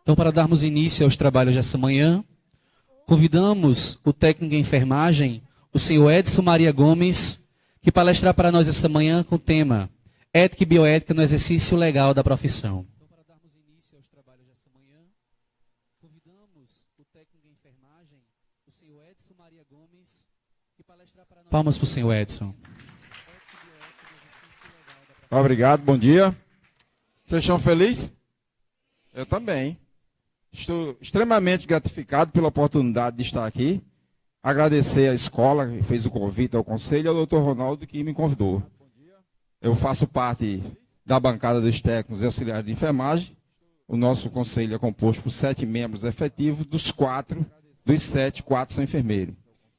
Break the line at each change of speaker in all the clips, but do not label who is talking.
Então, para darmos início aos trabalhos dessa manhã, convidamos o técnico em enfermagem, o senhor Edson Maria Gomes, que palestrará para nós essa manhã com o tema Ética e Bioética no Exercício Legal da Profissão. Então, para darmos início aos trabalhos dessa manhã, convidamos o técnico em enfermagem, o senhor Edson Maria Gomes, que palestrará para nós... Palmas para o senhor Edson.
Obrigado, bom dia. Vocês estão felizes? Eu também. Estou extremamente gratificado pela oportunidade de estar aqui. Agradecer à escola que fez o convite ao conselho e ao doutor Ronaldo que me convidou. Eu faço parte da bancada dos técnicos e auxiliares de enfermagem. O nosso conselho é composto por 7 membros efetivos, dos 7, 4 são enfermeiros.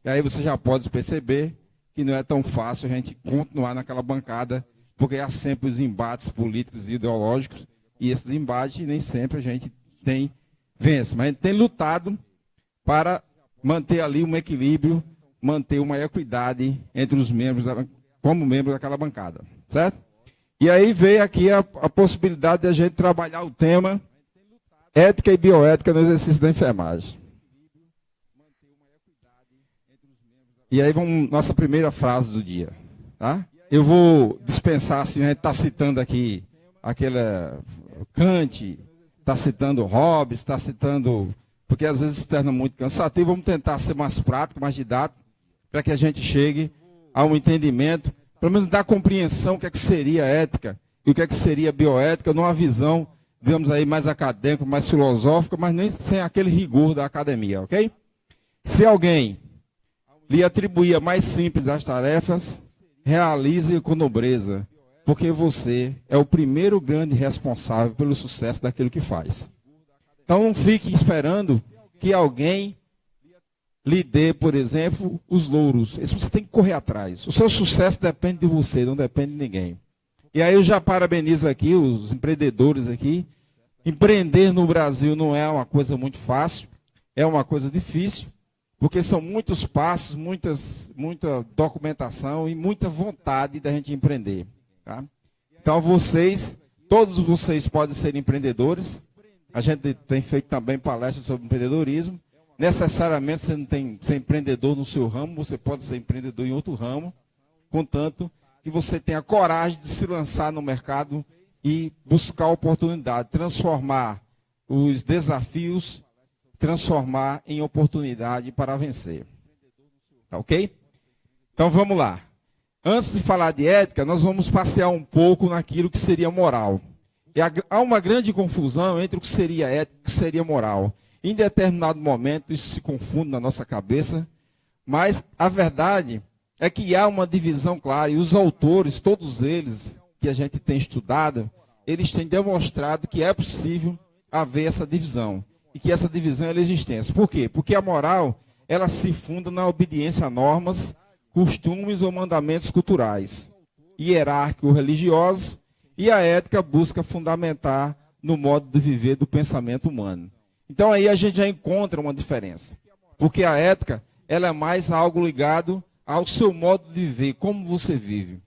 E aí você já pode perceber que não é tão fácil a gente continuar naquela bancada, porque há sempre os embates políticos e ideológicos, e esses embates nem sempre a gente vence. Mas a gente tem lutado para manter ali um equilíbrio, manter uma equidade entre os membros, como membros daquela bancada, certo? E aí veio aqui a possibilidade de a gente trabalhar o tema ética e bioética no exercício da enfermagem. E aí vamos nossa primeira frase do dia, tá? Eu vou dispensar, assim, a gente está citando aqui aquela Kant, está citando Hobbes, está citando, porque às vezes se torna muito cansativo. Vamos tentar ser mais prático, mais didático, para que a gente chegue a um entendimento, pelo menos da compreensão do que seria ética e o que seria bioética, numa visão, digamos aí, mais acadêmica, mais filosófica, mas nem sem aquele rigor da academia, ok? Se alguém lhe atribuir mais simples as tarefas, realize com nobreza, porque você é o primeiro grande responsável pelo sucesso daquilo que faz. Então não fique esperando que alguém lhe dê, por exemplo, os louros. Isso você tem que correr atrás. O seu sucesso depende de você, não depende de ninguém. E aí eu já parabenizo aqui os empreendedores aqui. Empreender no Brasil não é uma coisa muito fácil, é uma coisa difícil, porque são muitos passos, muita documentação e muita vontade da gente empreender. Tá? Então todos vocês podem ser empreendedores. A gente tem feito também palestras sobre empreendedorismo. Necessariamente você não tem que ser empreendedor no seu ramo, você pode ser empreendedor em outro ramo, contanto que você tenha coragem de se lançar no mercado e buscar oportunidade, transformar os desafios, transformar em oportunidade para vencer. Tá ok? Então vamos lá. Antes de falar de ética, nós vamos passear um pouco naquilo que seria moral. E há uma grande confusão entre o que seria ética e o que seria moral. Em determinado momento, isso se confunde na nossa cabeça, mas a verdade é que há uma divisão clara, e os autores, todos eles que a gente tem estudado, eles têm demonstrado que é possível haver essa divisão, e que essa divisão é existente. Por quê? Porque a moral, ela se funda na obediência a normas, costumes ou mandamentos culturais, hierárquicos religiosos, e a ética busca fundamentar no modo de viver do pensamento humano. Então aí a gente já encontra uma diferença. Porque a ética, ela é mais algo ligado ao seu modo de viver, como você vive.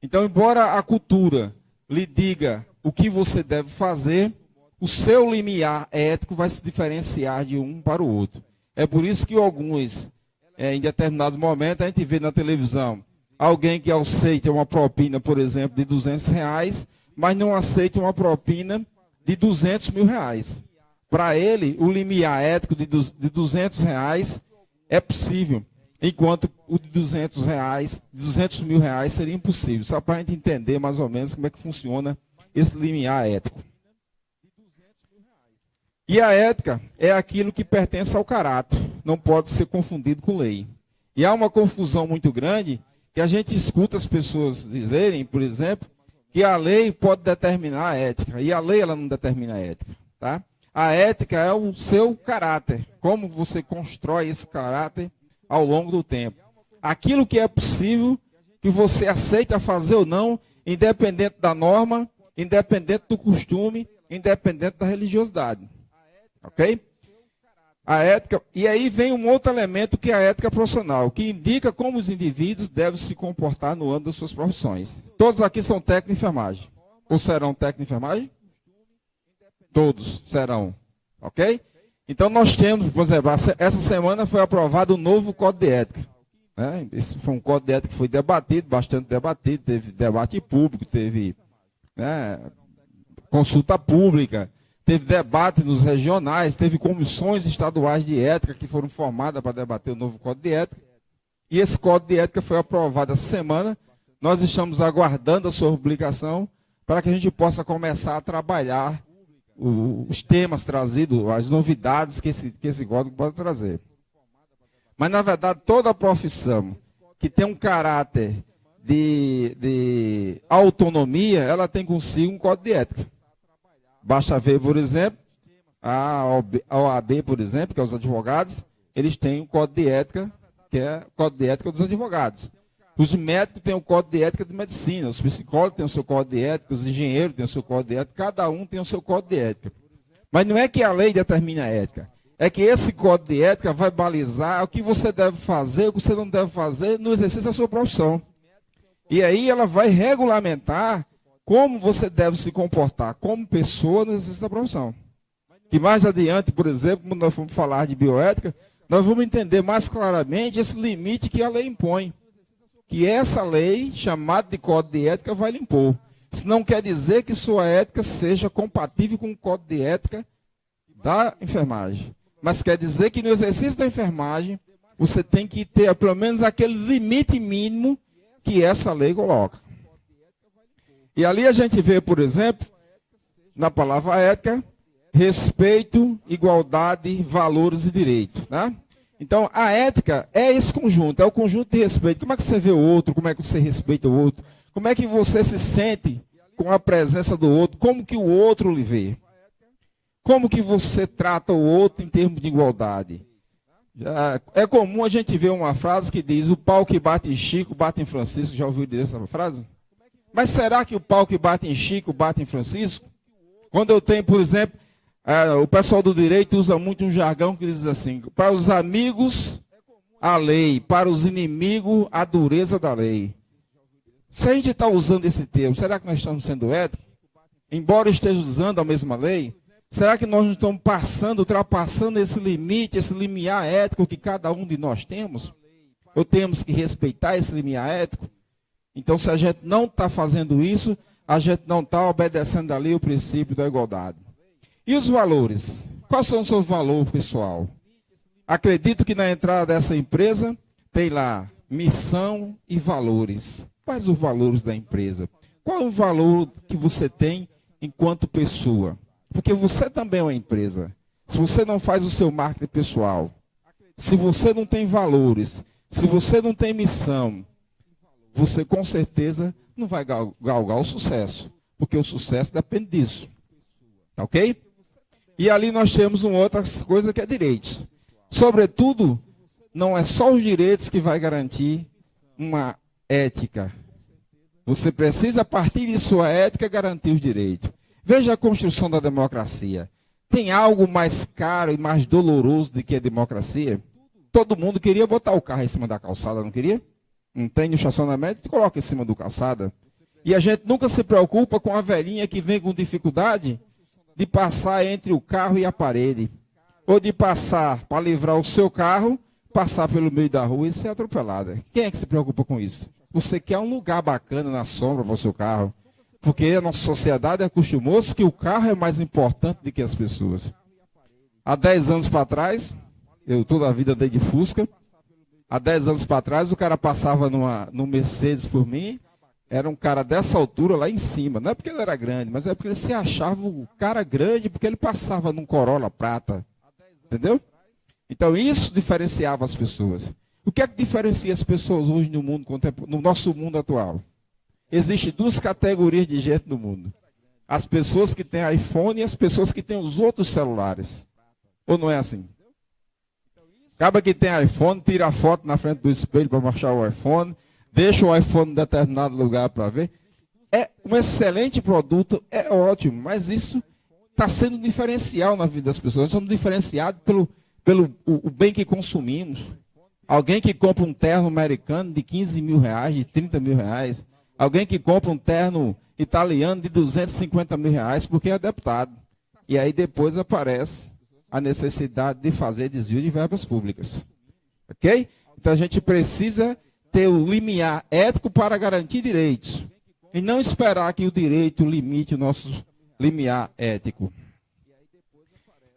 Então, embora a cultura lhe diga o que você deve fazer, o seu limiar ético vai se diferenciar de um para o outro. É por isso que alguns, em determinados momentos, a gente vê na televisão alguém que aceita uma propina, por exemplo, de R$200, mas não aceita uma propina de R$200.000. Para ele, o limiar ético de R$200 é possível, enquanto o de R$200.000 seria impossível. Só para a gente entender mais ou menos como é que funciona esse limiar ético. E a ética é aquilo que pertence ao caráter, não pode ser confundido com lei. E há uma confusão muito grande que a gente escuta as pessoas dizerem, por exemplo, que a lei pode determinar a ética, e a lei ela não determina a ética, tá? A ética é o seu caráter, como você constrói esse caráter ao longo do tempo. Aquilo que é possível, que você aceita fazer ou não, independente da norma, independente do costume, independente da religiosidade. Ok? A ética, e aí vem um outro elemento que é a ética profissional, que indica como os indivíduos devem se comportar no âmbito das suas profissões. Todos aqui são técnicos de enfermagem. Ou serão técnicos de enfermagem? Todos serão. Ok? Então nós temos, por exemplo, essa semana foi aprovado o novo Código de Ética. Né? Esse foi um Código de Ética que foi debatido, bastante debatido, teve debate público, teve, né, consulta pública, teve debate nos regionais, teve comissões estaduais de ética que foram formadas para debater o novo Código de Ética. E esse Código de Ética foi aprovado essa semana. Nós estamos aguardando a sua publicação para que a gente possa começar a trabalhar os temas trazidos, as novidades que esse código pode trazer. Mas, na verdade, toda profissão que tem um caráter de autonomia, ela tem consigo um código de ética. Basta ver, por exemplo, a OAB, por exemplo, que é os advogados, eles têm um código de ética, que é o código de ética dos advogados. Os médicos têm o código de ética de medicina, os psicólogos têm o seu código de ética, os engenheiros têm o seu código de ética, cada um tem o seu código de ética. Mas não é que a lei determina a ética, é que esse código de ética vai balizar o que você deve fazer, o que você não deve fazer no exercício da sua profissão. E aí ela vai regulamentar como você deve se comportar como pessoa no exercício da profissão. Que mais adiante, por exemplo, quando nós formos falar de bioética, nós vamos entender mais claramente esse limite que a lei impõe. Que essa lei, chamada de Código de Ética, vai lhe impor. Isso não quer dizer que sua ética seja compatível com o Código de Ética da enfermagem. Mas quer dizer que no exercício da enfermagem, você tem que ter pelo menos aquele limite mínimo que essa lei coloca. E ali a gente vê, por exemplo, na palavra ética, respeito, igualdade, valores e direitos. Né? Então, a ética é esse conjunto, é o conjunto de respeito. Como é que você vê o outro, como é que você respeita o outro, como é que você se sente com a presença do outro, como que o outro lhe vê. Como que você trata o outro em termos de igualdade. É comum a gente ver uma frase que diz, o pau que bate em Chico, bate em Francisco. Já ouviu dizer essa frase? Mas será que o pau que bate em Chico, bate em Francisco? Quando eu tenho, por exemplo, o pessoal do direito usa muito um jargão que diz assim, para os amigos, a lei, para os inimigos, a dureza da lei. Se a gente está usando esse termo, será que nós estamos sendo éticos? Embora esteja usando a mesma lei, será que nós não estamos ultrapassando esse limite, esse limiar ético que cada um de nós temos? Ou temos que respeitar esse limiar ético? Então, se a gente não está fazendo isso, a gente não está obedecendo ali o princípio da igualdade. E os valores? Quais são os seus valores, pessoal? Acredito que na entrada dessa empresa tem lá missão e valores. Quais os valores da empresa? Qual é o valor que você tem enquanto pessoa? Porque você também é uma empresa. Se você não faz o seu marketing pessoal, se você não tem valores, se você não tem missão, você com certeza não vai galgar o sucesso. Porque o sucesso depende disso. Ok? E ali nós temos uma outra coisa que é direitos. Sobretudo, não é só os direitos que vai garantir uma ética. Você precisa, a partir de sua ética, garantir os direitos. Veja a construção da democracia. Tem algo mais caro e mais doloroso do que a democracia? Todo mundo queria botar o carro em cima da calçada, não queria? Não tem no estacionamento, coloca em cima do calçada. E a gente nunca se preocupa com a velhinha que vem com dificuldade de passar entre o carro e a parede. Ou de passar, para livrar o seu carro, passar pelo meio da rua e ser atropelada. Quem é que se preocupa com isso? Você quer um lugar bacana na sombra para o seu carro. Porque a nossa sociedade acostumou-se que o carro é mais importante do que as pessoas. Há 10 anos para trás, eu toda a vida andei de Fusca. Há 10 anos para trás, o cara passava no Mercedes por mim. Era um cara dessa altura lá em cima. Não é porque ele era grande, mas é porque ele se achava o cara grande porque ele passava num Corolla prata. Entendeu? Então isso diferenciava as pessoas. O que é que diferencia as pessoas hoje no nosso mundo atual? Existem duas categorias de gente no mundo. As pessoas que têm iPhone e as pessoas que têm os outros celulares. Ou não é assim? Acaba que tem iPhone, tira a foto na frente do espelho para mostrar o iPhone, deixa o iPhone em determinado lugar para ver. É um excelente produto, é ótimo, mas isso está sendo diferencial na vida das pessoas. Nós somos diferenciados pelo bem que consumimos. Alguém que compra um terno americano de 15 mil reais, de 30 mil reais. Alguém que compra um terno italiano de 250 mil reais porque é deputado. E aí depois aparece a necessidade de fazer desvio de verbas públicas. Ok? Então a gente precisa ter o limiar ético para garantir direitos. E não esperar que o direito limite o nosso limiar ético.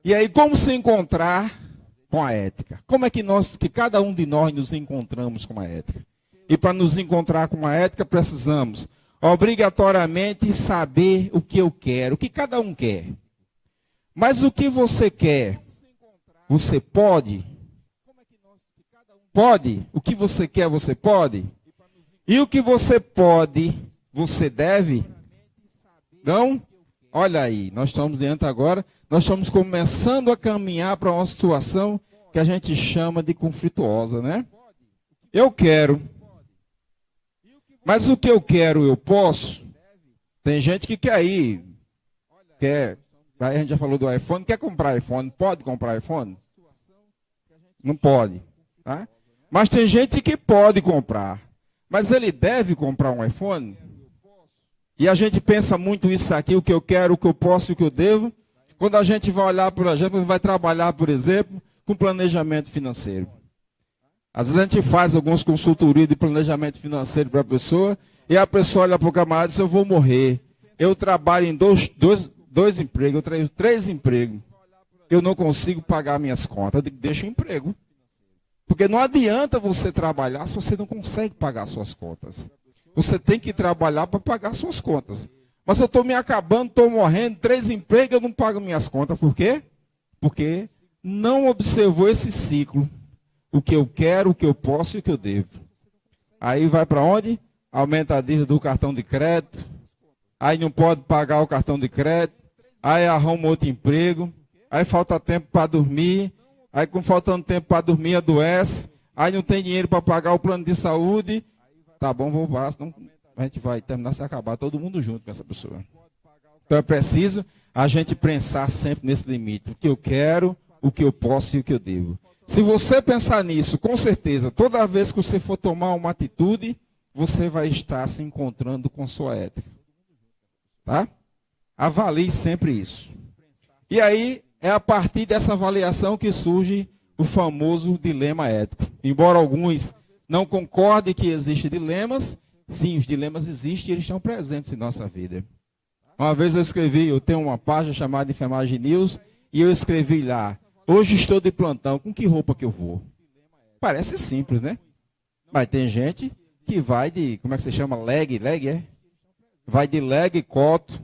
E aí, como se encontrar com a ética? Como é que cada um de nós nos encontramos com a ética? E para nos encontrar com a ética, precisamos obrigatoriamente saber o que eu quero, o que cada um quer. Mas o que você quer, você pode? Pode? O que você quer, você pode? E o que você pode, você deve? Não? Olha aí, nós estamos diante agora, nós estamos começando a caminhar para uma situação que a gente chama de conflituosa, né? Eu quero. Mas o que eu quero, eu posso? Tem gente que quer ir, quer, aí a gente já falou do iPhone, quer comprar iPhone, pode comprar iPhone? Não pode, tá? Mas tem gente que pode comprar, mas ele deve comprar um iPhone? E a gente pensa muito isso aqui, o que eu quero, o que eu posso e o que eu devo, quando a gente vai olhar, por exemplo, vai trabalhar, por exemplo, com planejamento financeiro. Às vezes a gente faz algumas consultorias de planejamento financeiro para a pessoa, e a pessoa olha para o camarada e diz, eu vou morrer. Eu trabalho em dois empregos, eu tenho 3 empregos. Eu não consigo pagar minhas contas. Eu digo, deixa o emprego. Porque não adianta você trabalhar se você não consegue pagar suas contas. Você tem que trabalhar para pagar suas contas. Mas eu estou me acabando, estou morrendo, 3 empregos, eu não pago minhas contas. Por quê? Porque não observou esse ciclo. O que eu quero, o que eu posso e o que eu devo. Aí vai para onde? Aumenta a dívida do cartão de crédito. Aí não pode pagar o cartão de crédito. Aí arruma outro emprego. Aí falta tempo para dormir. Aí com faltando tempo para dormir adoece. Aí não tem dinheiro para pagar o plano de saúde. Tá bom, vou parar, senão a gente vai terminar se acabar todo mundo junto com essa pessoa. Então é preciso a gente pensar sempre nesse limite. O que eu quero, o que eu posso e o que eu devo. Se você pensar nisso, com certeza, toda vez que você for tomar uma atitude, você vai estar se encontrando com sua ética. Tá? Avalie sempre isso. E aí, é a partir dessa avaliação que surge o famoso dilema ético. Embora alguns não concordem que existem dilemas, sim, os dilemas existem e eles estão presentes em nossa vida. Uma vez eu tenho uma página chamada Enfermagem News, e eu escrevi lá, hoje estou de plantão, com que roupa que eu vou? Parece simples, né? Mas tem gente que vai de, como é que se chama? Leg é? Vai de leg, coto,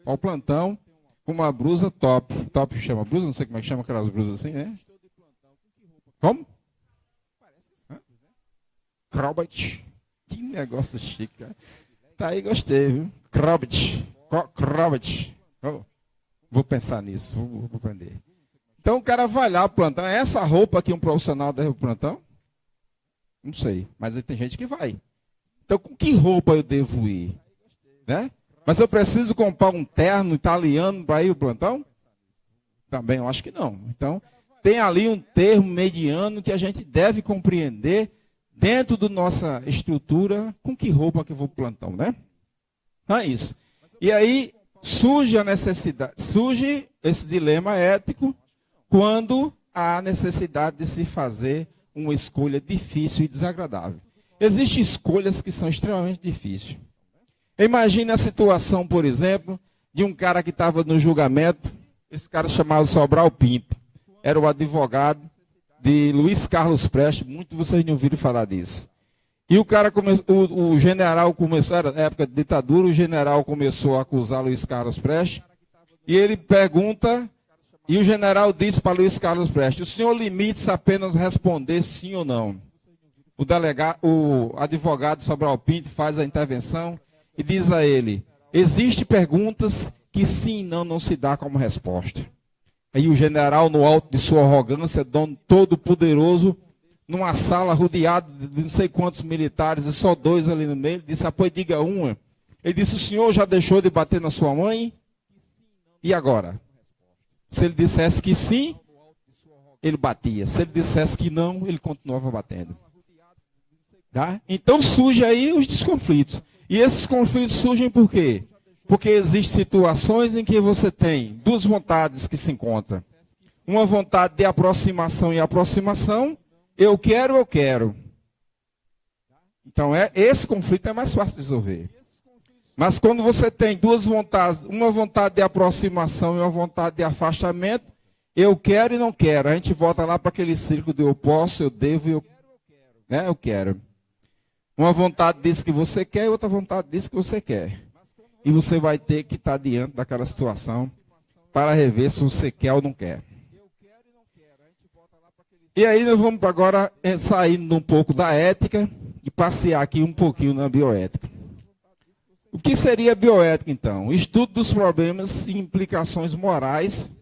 ao plantão, com uma blusa top. Top chama blusa? Não sei como é que chama aquelas blusas assim, né? Como? Crobot. Que negócio chique, cara. Tá aí, gostei, viu? Crobot. Oh, vou pensar nisso, vou aprender. Então o cara vai lá pro plantão. É essa roupa que um profissional deve pro plantão? Não sei, mas tem gente que vai. Então com que roupa eu devo ir? Né? Mas eu preciso comprar um terno italiano para ir pro plantão? Também eu acho que não. Então tem ali um termo mediano que a gente deve compreender dentro da nossa estrutura, com que roupa que eu vou pro plantão, né? Então é isso. E aí surge a necessidade, surge esse dilema ético, quando há necessidade de se fazer uma escolha difícil e desagradável. Existem escolhas que são extremamente difíceis. Imagine a situação, por exemplo, de um cara que estava no julgamento, esse cara chamado Sobral Pinto, era o advogado de Luiz Carlos Prestes, muitos de vocês não ouviram falar disso. E o cara o general começou, era época de ditadura, o general começou a acusar Luiz Carlos Prestes, e ele pergunta, e o general disse para Luiz Carlos Prestes, o senhor limite-se apenas responder sim ou não. O advogado Sobral Pinto faz a intervenção e diz a ele, existem perguntas que sim e não se dá como resposta. Aí o general, no alto de sua arrogância, dono todo poderoso, numa sala rodeado de não sei quantos militares, e só 2 ali no meio, disse, pois diga uma. Ele disse, o senhor já deixou de bater na sua mãe? E agora? Se ele dissesse que sim, ele batia. Se ele dissesse que não, ele continuava batendo. Tá? Então surge aí os desconflitos. E esses conflitos surgem por quê? Porque existem situações em que você tem 2 vontades que se encontram. uma vontade de aproximação e aproximação, eu quero. Então, esse conflito é mais fácil de resolver. Mas quando você tem duas vontades, uma vontade de aproximação e uma vontade de afastamento, eu quero e não quero. A gente volta lá para aquele círculo de eu posso, eu devo e eu quero. Uma vontade diz que você quer e outra vontade diz que você quer. E você vai ter que estar diante daquela situação para rever se você quer ou não quer. E aí nós vamos agora saindo um pouco da ética e passear aqui um pouquinho na bioética. O que seria bioética, então? O estudo dos problemas e implicações morais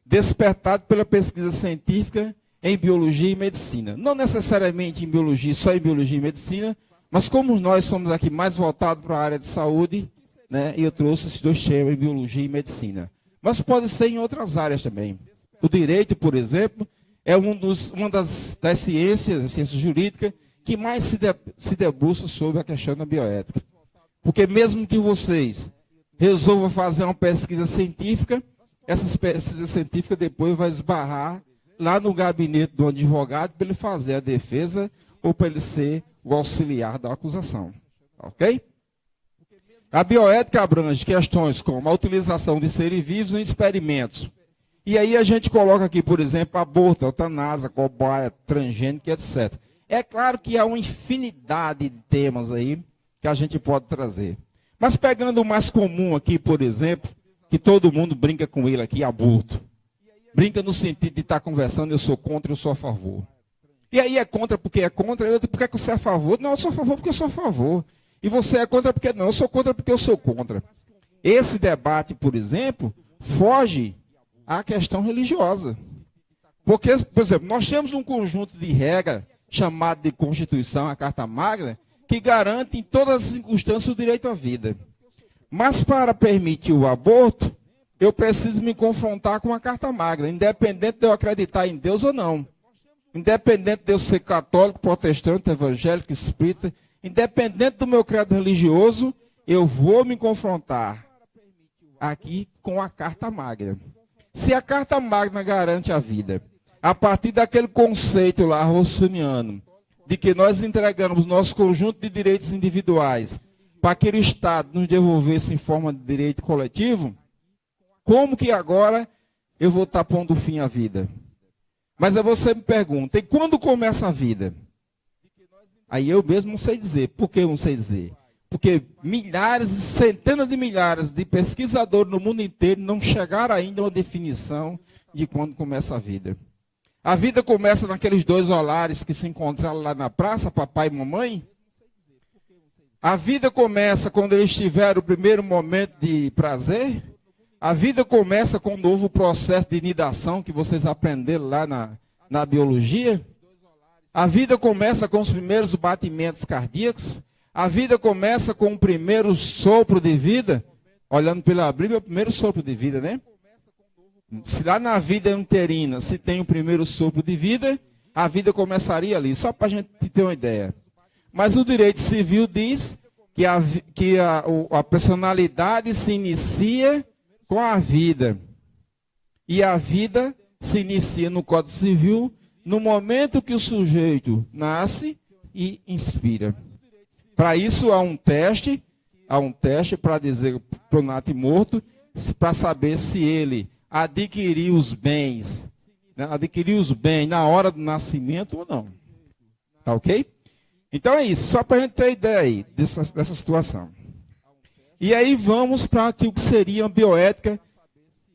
despertado pela pesquisa científica em biologia e medicina. Não necessariamente em biologia, só em biologia e medicina, mas como nós somos aqui mais voltados para a área de saúde, né, eu trouxe esses dois temas em biologia e medicina. Mas pode ser em outras áreas também. O direito, por exemplo, é uma das ciências, a ciência jurídica, que mais se debruça sobre a questão da bioética. Porque mesmo que vocês resolvam fazer uma pesquisa científica, essa pesquisa científica depois vai esbarrar lá no gabinete do advogado para ele fazer a defesa ou para ele ser o auxiliar da acusação. Ok? A bioética abrange questões como a utilização de seres vivos em experimentos. E aí a gente coloca aqui, por exemplo, aborto, eutanásia, cobaia, transgênico, etc. É claro que há uma infinidade de temas aí que a gente pode trazer. Mas pegando o mais comum aqui, por exemplo, que todo mundo brinca com ele aqui, aborto. Brinca no sentido de estar conversando, eu sou contra, eu sou a favor. E aí é contra porque é contra, eu digo, por que você é a favor? Não, eu sou a favor porque eu sou a favor. E você é contra porque não, eu sou contra porque eu sou contra. Esse debate, por exemplo, foge à questão religiosa. Porque, por exemplo, nós temos um conjunto de regras chamado de Constituição, a Carta Magna, que garante em todas as circunstâncias o direito à vida. Mas para permitir o aborto, eu preciso me confrontar com a Carta Magna, independente de eu acreditar em Deus ou não. Independente de eu ser católico, protestante, evangélico, espírita, independente do meu credo religioso, eu vou me confrontar aqui com a Carta Magna. Se a Carta Magna garante a vida, a partir daquele conceito lá rossiniano, de que nós entregamos nosso conjunto de direitos individuais para que o Estado nos devolvesse em forma de direito coletivo, como que agora eu vou estar pondo fim à vida? Mas aí você me pergunta, e quando começa a vida? Aí eu mesmo não sei dizer. Por que eu não sei dizer? Porque milhares e centenas de milhares de pesquisadores no mundo inteiro não chegaram ainda a uma definição de quando começa a vida. A vida começa naqueles dois olares que se encontraram lá na praça, papai e mamãe? A vida começa quando eles tiveram o primeiro momento de prazer? A vida começa com um novo processo de nidação que vocês aprenderam lá na biologia? A vida começa com os primeiros batimentos cardíacos? A vida começa com o primeiro sopro de vida? Olhando pela Bíblia, é o primeiro sopro de vida, né? Se lá na vida uterina se tem o primeiro sopro de vida, a vida começaria ali, só para a gente ter uma ideia. Mas o direito civil diz que a personalidade se inicia com a vida. E a vida se inicia no Código Civil no momento que o sujeito nasce e inspira. Para isso há um teste para dizer para o nato morto, para saber se ele adquirir os bens, né? Adquirir os bens na hora do nascimento ou não. Tá ok? Então é isso, só para a gente ter ideia aí dessa situação. E aí vamos para o que seria a bioética,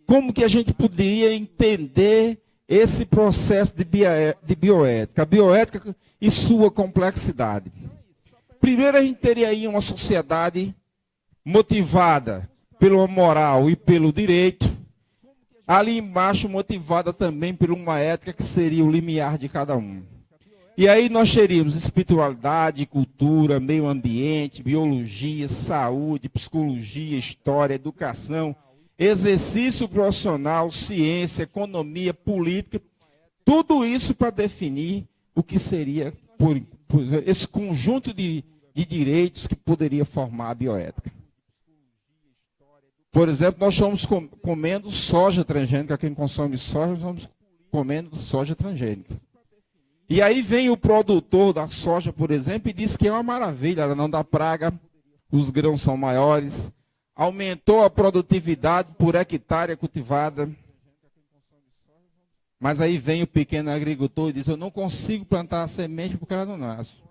como que a gente poderia entender esse processo de bioética, a bioética e sua complexidade. Primeiro a gente teria aí uma sociedade motivada pela moral e pelo direito, ali embaixo motivada também por uma ética que seria o limiar de cada um. E aí nós teríamos espiritualidade, cultura, meio ambiente, biologia, saúde, psicologia, história, educação, exercício profissional, ciência, economia, política, tudo isso para definir o que seria por esse conjunto de direitos que poderia formar a bioética. Por exemplo, nós estamos comendo soja transgênica, quem consome soja, nós estamos comendo soja transgênica. E aí vem o produtor da soja, por exemplo, e diz que é uma maravilha, ela não dá praga, os grãos são maiores, aumentou a produtividade por hectare cultivada. Mas aí vem o pequeno agricultor e diz, eu não consigo plantar a semente porque ela não nasce.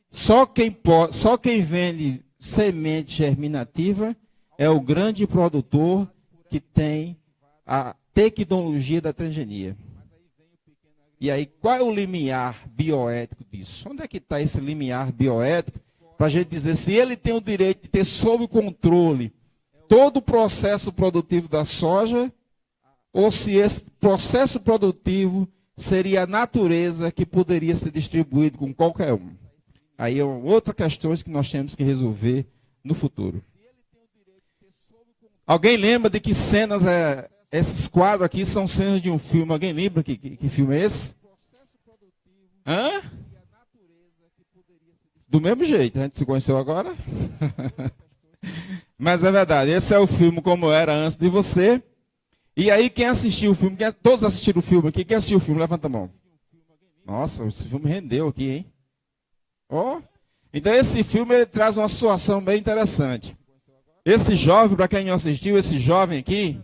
Só quem vende semente germinativa é o grande produtor que tem a tecnologia da transgenia. E aí, qual é o limiar bioético disso? Onde é que está esse limiar bioético? Para a gente dizer se ele tem o direito de ter sob controle todo o processo produtivo da soja, ou se esse processo produtivo seria a natureza que poderia ser distribuído com qualquer um. Aí é outra questão que nós temos que resolver no futuro. Alguém lembra de que cenas esses quadros aqui são cenas de um filme? Alguém lembra que filme é esse? Hã? Do mesmo jeito, a gente se conheceu agora. Mas é verdade, esse é o filme como era antes de você. E aí quem assistiu o filme, todos assistiram o filme aqui, quem assistiu o filme, levanta a mão. Nossa, esse filme rendeu aqui, hein? Ó. Então esse filme ele traz uma situação bem interessante. Esse jovem, para quem não assistiu, esse jovem aqui,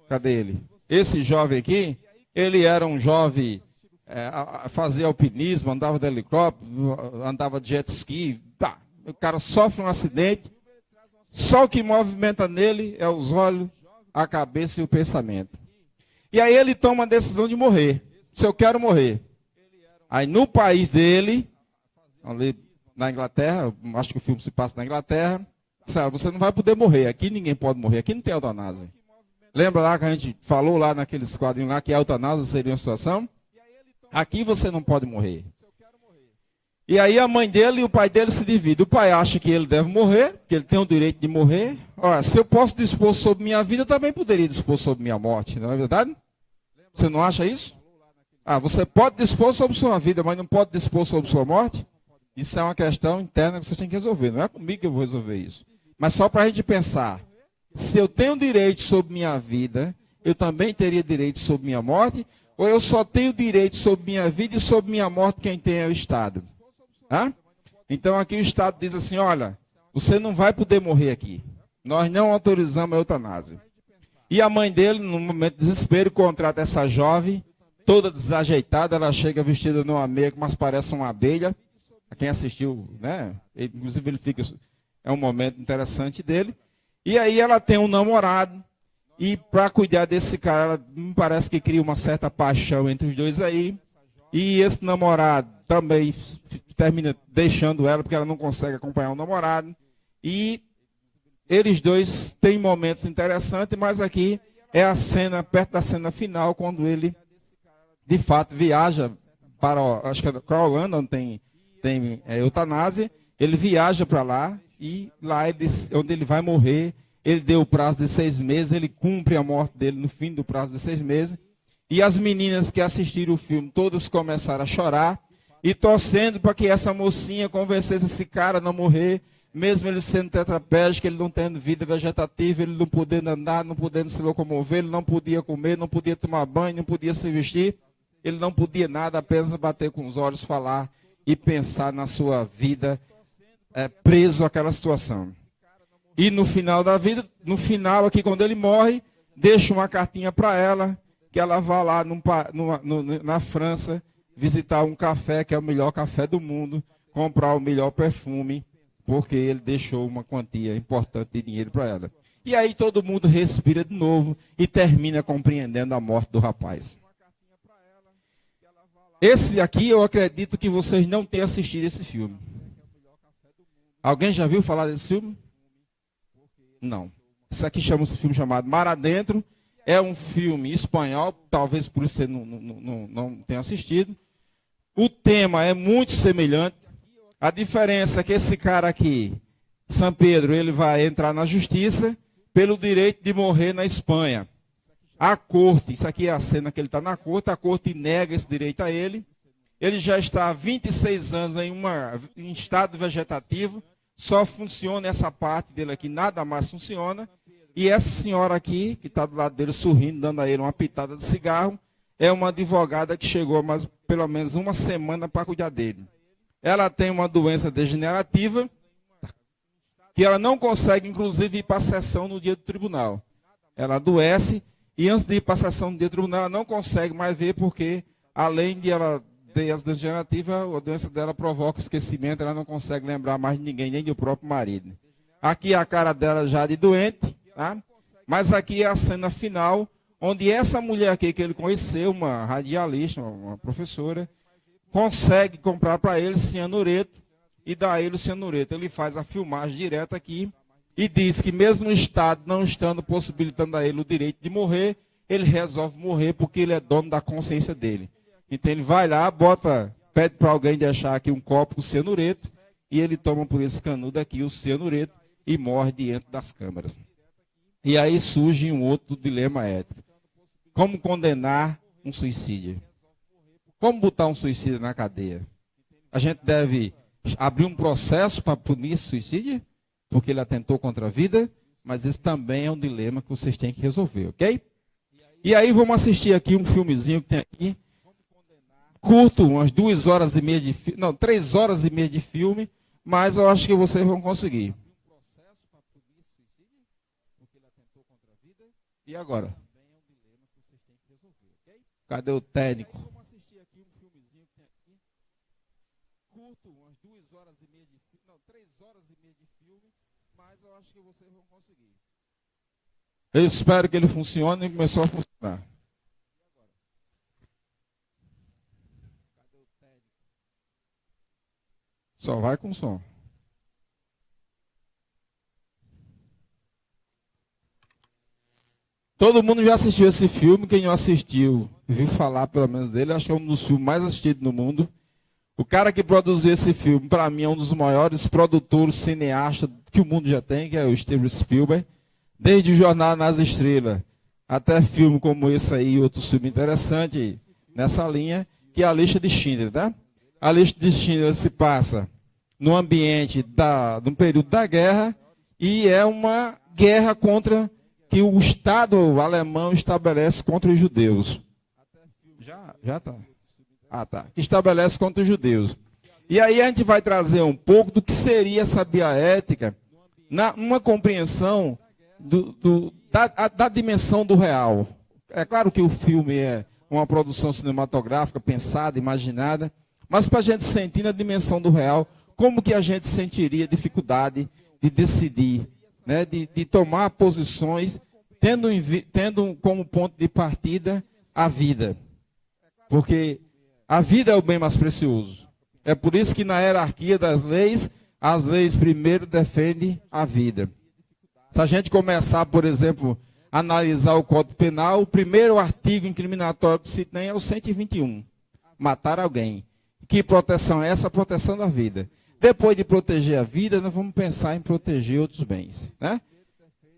cadê ele? Esse jovem aqui, ele era um jovem, fazia alpinismo, andava de helicóptero, andava de jet ski. Tá. O cara sofre um acidente, só o que movimenta nele é os olhos, a cabeça e o pensamento. E aí ele toma a decisão de morrer. Se eu quero morrer. Aí no país dele, ali na Inglaterra, acho que o filme se passa na Inglaterra, você não vai poder morrer, aqui ninguém pode morrer, aqui não tem eutanásia. Lembra lá que a gente falou lá naqueles quadrinhos lá que a eutanásia seria uma situação? Aqui você não pode morrer. E aí a mãe dele e o pai dele se dividem. O pai acha que ele deve morrer, que ele tem o direito de morrer. Olha, se eu posso dispor sobre minha vida, eu também poderia dispor sobre minha morte, não é verdade? Você não acha isso? Você pode dispor sobre sua vida, mas não pode dispor sobre sua morte? Isso é uma questão interna que você tem que resolver. Não é comigo que eu vou resolver isso. Mas só para a gente pensar. Se eu tenho direito sobre minha vida, eu também teria direito sobre minha morte? Ou eu só tenho direito sobre minha vida e sobre minha morte quem tem é o Estado? Então aqui o Estado diz assim, olha, você não vai poder morrer aqui. Nós não autorizamos a eutanásia. E a mãe dele, no momento de desespero, contrata essa jovem, toda desajeitada, ela chega vestida numa meia, mas parece uma abelha. Quem assistiu, né? Inclusive ele fica, é um momento interessante dele. E aí ela tem um namorado, e para cuidar desse cara, ela me parece que cria uma certa paixão entre os dois aí. E esse namorado também termina deixando ela, porque ela não consegue acompanhar o namorado. E eles dois têm momentos interessantes, mas aqui é a cena, perto da cena final, quando ele, de fato, viaja para, acho que é a Holanda, onde tem eutanásia. Ele viaja para lá, e lá onde ele vai morrer, ele deu o prazo de 6 meses, ele cumpre a morte dele no fim do prazo de 6 meses. E as meninas que assistiram o filme, todas começaram a chorar e torcendo para que essa mocinha convencesse esse cara a não morrer, mesmo ele sendo tetraplégico, ele não tendo vida vegetativa, ele não podendo andar, não podendo se locomover, ele não podia comer, não podia tomar banho, não podia se vestir, ele não podia nada, apenas bater com os olhos, falar e pensar na sua vida, preso àquela situação. E no final da vida, no final aqui quando ele morre, deixa uma cartinha para ela, que ela vá lá na França, visitar um café, que é o melhor café do mundo, comprar o melhor perfume, porque ele deixou uma quantia importante de dinheiro para ela. E aí todo mundo respira de novo e termina compreendendo a morte do rapaz. Esse aqui eu acredito que vocês não tenham assistido esse filme. Alguém já viu falar desse filme? Não. Isso aqui chama-se filme chamado Mar Adentro. É um filme espanhol, talvez por isso você não tenha assistido. O tema é muito semelhante. A diferença é que esse cara aqui, São Pedro, ele vai entrar na justiça pelo direito de morrer na Espanha. A corte, isso aqui é a cena que ele está na corte, a corte nega esse direito a ele. Ele já está há 26 anos em estado vegetativo, só funciona essa parte dele aqui, nada mais funciona. E essa senhora aqui, que está do lado dele sorrindo, dando a ele uma pitada de cigarro, é uma advogada que chegou há mais, pelo menos uma semana para cuidar dele. Ela tem uma doença degenerativa que ela não consegue, inclusive, ir para a sessão no dia do tribunal. Ela adoece e antes de ir para a sessão no dia do tribunal, ela não consegue mais ver porque, além de ela ter as degenerativas, a doença dela provoca esquecimento, ela não consegue lembrar mais de ninguém, nem do próprio marido. Aqui é a cara dela já de doente, tá? Mas aqui é a cena final, onde essa mulher aqui que ele conheceu, uma radialista, uma professora, consegue comprar para ele cianureto e dá a ele o cianureto. Ele faz a filmagem direta aqui e diz que mesmo o Estado não estando possibilitando a ele o direito de morrer, ele resolve morrer porque ele é dono da consciência dele. Então ele vai lá, pede para alguém deixar aqui um copo com cianureto e ele toma por esse canudo aqui o cianureto e morre diante das câmeras. E aí surge um outro dilema ético. Como condenar um suicídio? Como botar um suicídio na cadeia? A gente deve abrir um processo para punir esse suicídio? Porque ele atentou contra a vida, mas isso também é um dilema que vocês têm que resolver, ok? E aí vamos assistir aqui um filmezinho que tem aqui. Curto, umas 2h30 de filme, não, 3h30 de filme, mas eu acho que vocês vão conseguir. E agora? Cadê o técnico? Curto, umas 2h30 de filme, não, 3h30 de filme, mas eu acho que vocês vão conseguir. Eu espero que ele funcione e começou a funcionar. Só vai com som. Todo mundo já assistiu esse filme, quem não assistiu, viu falar pelo menos dele, acho que é um dos filmes mais assistidos no mundo. O cara que produziu esse filme, para mim, é um dos maiores produtores cineastas que o mundo já tem, que é o Steven Spielberg. Desde o Jornada nas Estrelas, até filme como esse aí, outro filme interessante nessa linha, que é a Lista de Schindler, tá? A Lista de Schindler se passa no ambiente de um período da guerra e é uma guerra contra que o Estado alemão estabelece contra os judeus. Já tá. Ah, tá. Que estabelece contra os judeus. E aí a gente vai trazer um pouco do que seria essa bioética, numa compreensão da dimensão do real. É claro que o filme é uma produção cinematográfica pensada, imaginada, mas para a gente sentir na dimensão do real, como que a gente sentiria dificuldade de decidir, né, de tomar posições, tendo como ponto de partida a vida. Porque a vida é o bem mais precioso. É por isso que na hierarquia das leis, as leis primeiro defendem a vida. Se a gente começar, por exemplo, a analisar o Código Penal, o primeiro artigo incriminatório que se tem é o 121. Matar alguém. Que proteção é essa? A proteção da vida. Depois de proteger a vida, nós vamos pensar em proteger outros bens, né?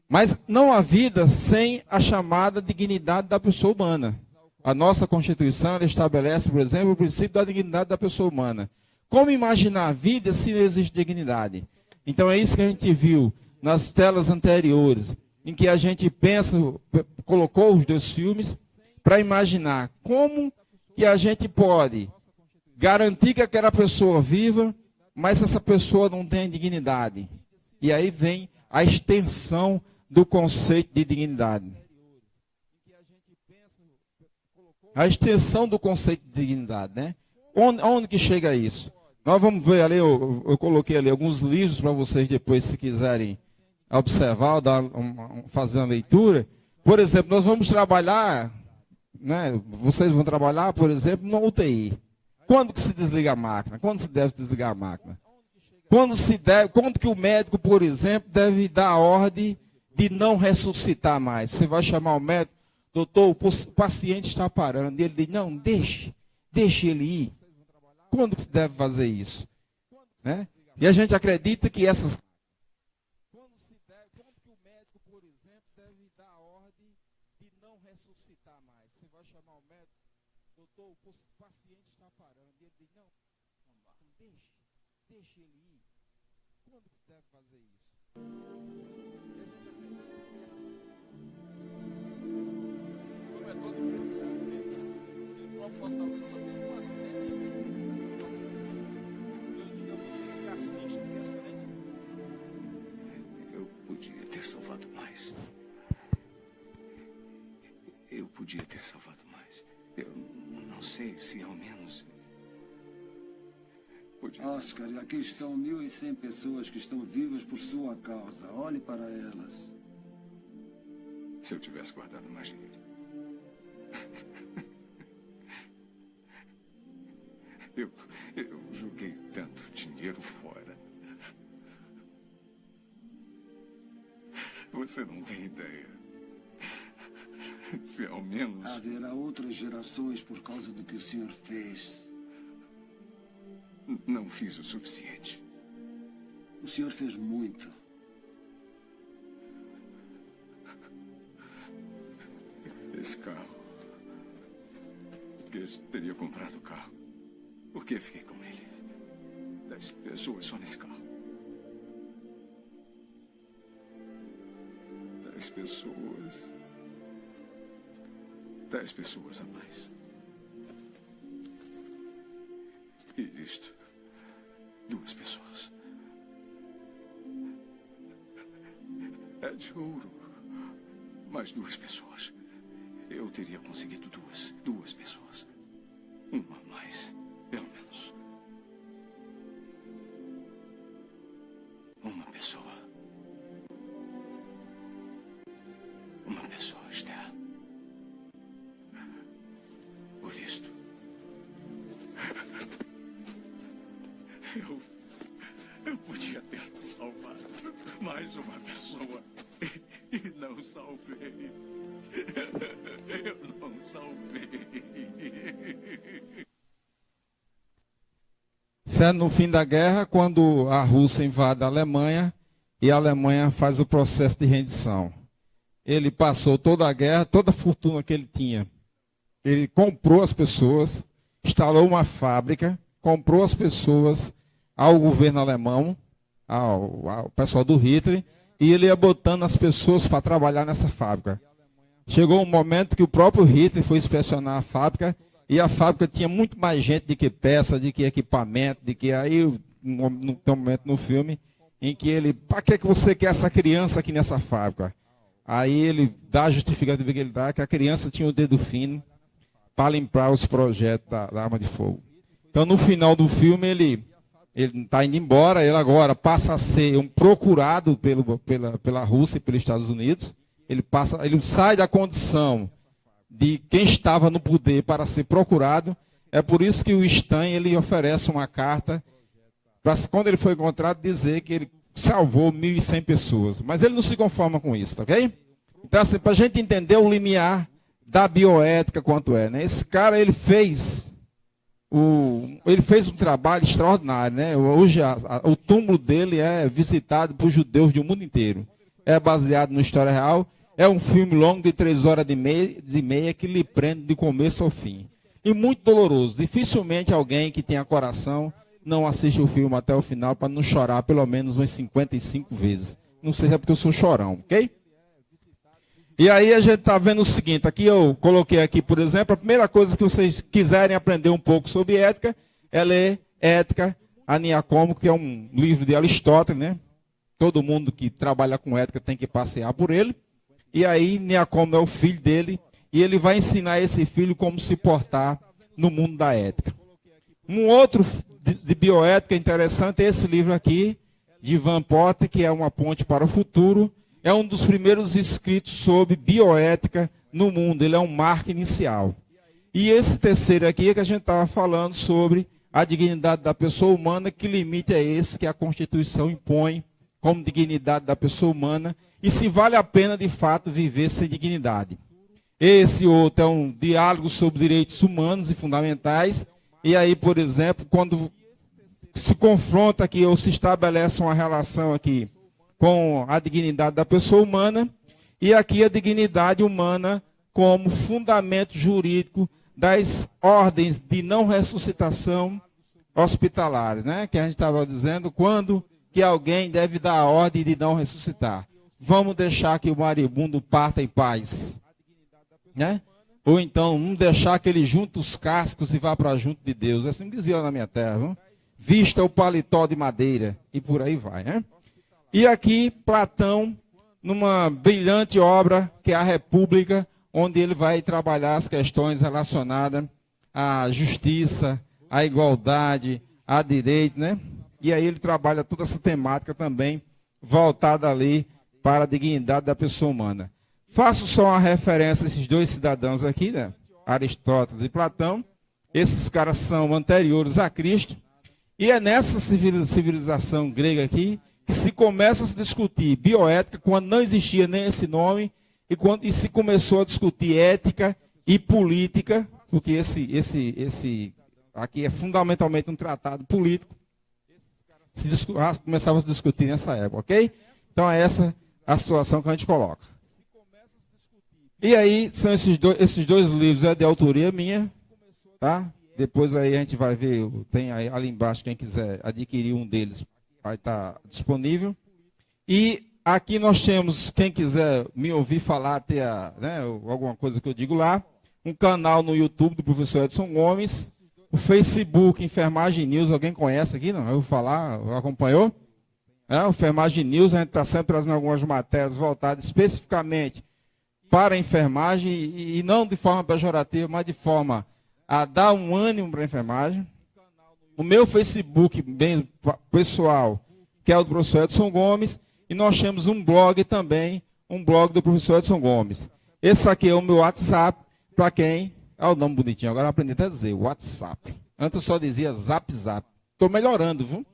Mas não há vida sem a chamada dignidade da pessoa humana. A nossa Constituição ela estabelece, por exemplo, o princípio da dignidade da pessoa humana. Como imaginar a vida se não existe dignidade? Então é isso que a gente viu nas telas anteriores, em que a gente pensa, colocou os dois filmes, para imaginar como que a gente pode garantir que aquela pessoa viva, mas essa pessoa não tem dignidade. E aí vem a extensão do conceito de dignidade. A extensão do conceito de dignidade, né? Onde que chega isso? Nós vamos ver ali, eu coloquei ali alguns livros para vocês depois, se quiserem observar, fazer uma leitura. Por exemplo, nós vamos trabalhar, né? Vocês vão trabalhar, por exemplo, no UTI. Quando que se desliga a máquina? Quando se deve desligar a máquina? Quando que o médico, por exemplo, deve dar a ordem de não ressuscitar mais? Você vai chamar o médico, doutor, o paciente está parando. E ele diz, não, deixe ele ir. Quando que se deve fazer isso? Né? E a gente acredita que essas... Quando que o médico, por exemplo, deve dar a ordem de não ressuscitar mais? Você vai chamar o médico, doutor, o paciente está parando. E ele diz, não, deixe ele ir. Quando que se deve fazer isso?
ter salvado mais. Eu podia ter salvado mais. Eu não sei se ao menos... podia...
Oscar, aqui estão 1.100 pessoas que estão vivas por sua causa. Olhe para elas.
Se eu tivesse guardado mais dinheiro. Eu joguei tanto dinheiro fora. Você não tem ideia. Se ao menos...
Haverá outras gerações por causa do que o senhor fez.
Não fiz o suficiente.
O senhor fez muito.
Esse carro... Eu teria comprado o carro. Por que fiquei com ele? 10 pessoas só nesse carro. 10 pessoas. 10 pessoas a mais. E isto, 2 pessoas. É de ouro. Mais 2 pessoas. Eu teria conseguido 2 pessoas. Uma a mais, pelo menos. Uma pessoa. Uma pessoa, Esther. Por isto, eu podia ter salvado mais uma pessoa e não salvei. Eu não salvei.
Isso é no fim da guerra, quando a Rússia invade a Alemanha e a Alemanha faz o processo de rendição. Ele passou toda a guerra, toda a fortuna que ele tinha. Ele comprou as pessoas, instalou uma fábrica, comprou as pessoas ao governo alemão, ao pessoal do Hitler, e ele ia botando as pessoas para trabalhar nessa fábrica. Chegou um momento que o próprio Hitler foi inspecionar a fábrica, e a fábrica tinha muito mais gente do que peça, de que equipamento, de que aí, tem um momento no filme, em que ele, para que você quer essa criança aqui nessa fábrica? Aí ele dá a justificativa que ele dá, que a criança tinha o dedo fino para limpar os projetos da arma de fogo. Então, no final do filme, ele está indo embora, ele agora passa a ser um procurado pela Rússia e pelos Estados Unidos. Ele sai da condição de quem estava no poder para ser procurado. É por isso que o Stan ele oferece uma carta para, quando ele foi encontrado, dizer que ele salvou 1.100 pessoas. Mas ele não se conforma com isso, tá ok? Então, assim, para a gente entender o limiar da bioética quanto é, né? Esse cara, ele fez um trabalho extraordinário, né? Hoje, o túmulo dele é visitado por judeus do mundo inteiro. É baseado na história real. É um filme longo de 3 horas e meia que lhe prende de começo ao fim. E muito doloroso. Dificilmente alguém que tenha coração não assiste o filme até o final para não chorar pelo menos umas 55 vezes. Não sei se é porque eu sou chorão, ok? E aí a gente está vendo o seguinte, aqui eu coloquei aqui, por exemplo, a primeira coisa que vocês quiserem aprender um pouco sobre ética é ler Ética a Niacômaco, que é um livro de Aristóteles, né? Todo mundo que trabalha com ética tem que passear por ele. E aí Niacômaco é o filho dele, e ele vai ensinar esse filho como se portar no mundo da ética. Um outro de bioética interessante é esse livro aqui, de Van Potter, que é Uma Ponte para o Futuro. É um dos primeiros escritos sobre bioética no mundo, ele é um marco inicial. E esse terceiro aqui é que a gente estava falando sobre a dignidade da pessoa humana, que limite é esse que a Constituição impõe como dignidade da pessoa humana, e se vale a pena, de fato, viver sem dignidade. Esse outro é um diálogo sobre direitos humanos e fundamentais, e aí, por exemplo, quando se confronta aqui, ou se estabelece uma relação aqui com a dignidade da pessoa humana, e aqui a dignidade humana como fundamento jurídico das ordens de não ressuscitação hospitalares, né? Que a gente estava dizendo, quando que alguém deve dar a ordem de não ressuscitar. Vamos deixar que o maribundo parta em paz, né? Ou então, vamos deixar que ele junte os cascos e vá para junto de Deus. Assim dizia lá na minha terra, viu? Vista o paletó de madeira, e por aí vai, né? E aqui, Platão numa brilhante obra que é a República, onde ele vai trabalhar as questões relacionadas à justiça, à igualdade, a direito, né? E aí ele trabalha toda essa temática também voltada ali para a dignidade da pessoa humana. Faço só uma referência a esses dois cidadãos aqui, né? Aristóteles e Platão. Esses caras são anteriores a Cristo. E é nessa civilização grega aqui que se começa a se discutir bioética, quando não existia nem esse nome, e se começou a discutir ética e política, porque esse aqui é fundamentalmente um tratado político, começava a se discutir nessa época, ok? Então é essa a situação que a gente coloca. E aí, são esses dois livros, é de autoria minha, tá? Depois aí a gente vai ver, tem aí ali embaixo, quem quiser adquirir um deles, vai estar disponível. E aqui nós temos, quem quiser me ouvir falar, ter alguma coisa que eu digo lá, um canal no YouTube do professor Edson Gomes, o Facebook Enfermagem News, alguém conhece aqui, não? Eu vou falar, acompanhou? O Enfermagem News, a gente está sempre trazendo algumas matérias voltadas especificamente para a enfermagem, e não de forma pejorativa, mas de forma a dar um ânimo para a enfermagem. O meu Facebook bem pessoal, que é o do professor Edson Gomes, e nós temos um blog também, um blog do professor Edson Gomes. Esse aqui é o meu WhatsApp, para quem... Olha o nome bonitinho, agora eu aprendi até a dizer, WhatsApp. Antes eu só dizia Zap Zap. Estou melhorando, viu?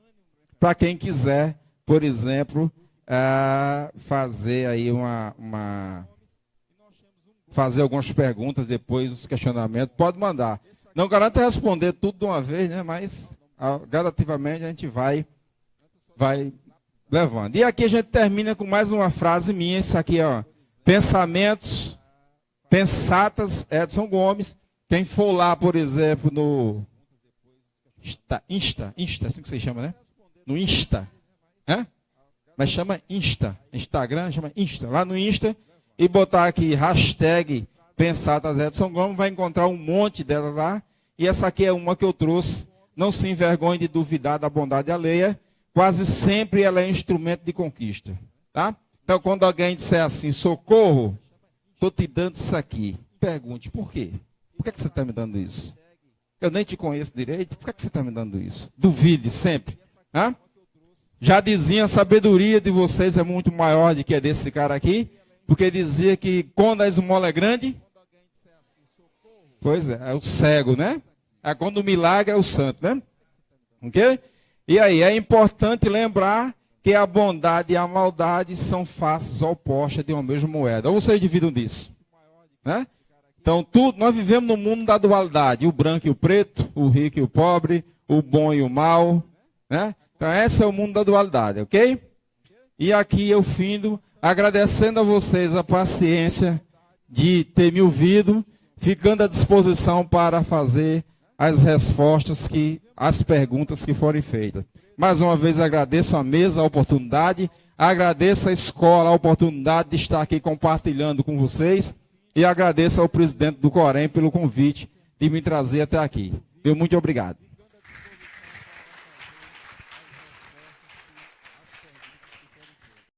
Para quem quiser, por exemplo, fazer aí fazer algumas perguntas depois, os questionamentos, pode mandar. Não garanto responder tudo de uma vez, né? Mas gradativamente a gente vai levando. E aqui a gente termina com mais uma frase minha, isso aqui, ó. Pensamentos, Pensatas, Edson Gomes. Quem for lá, por exemplo, no Insta, assim que você chama, né? No Insta, né? Mas chama Insta, Instagram chama Insta. Lá no Insta, e botar aqui hashtag Pensatas Edson Gomes, vai encontrar um monte delas lá. E essa aqui é uma que eu trouxe. Não se envergonhe de duvidar da bondade alheia. Quase sempre ela é instrumento de conquista. Tá? Então, quando alguém disser assim, socorro, estou te dando isso aqui. Pergunte, por quê? Por que você está me dando isso? Eu nem te conheço direito, por que você está me dando isso? Duvide sempre. Tá? Já dizia, a sabedoria de vocês é muito maior do que a desse cara aqui. Porque dizia que quando a esmola é grande, pois é o cego, né? Quando o milagre é o santo, né? Ok? E aí, é importante lembrar que a bondade e a maldade são faces opostas de uma mesma moeda. Ou vocês dividam disso? Né? Então, nós vivemos no mundo da dualidade. O branco e o preto, o rico e o pobre, o bom e o mal. Né? Então, esse é o mundo da dualidade, ok? E aqui eu findo agradecendo a vocês a paciência de ter me ouvido, ficando à disposição para fazer as respostas, as perguntas que forem feitas. Mais uma vez agradeço a mesa, a oportunidade, agradeço à escola a oportunidade de estar aqui compartilhando com vocês e agradeço ao presidente do Corém pelo convite de me trazer até aqui. Muito obrigado.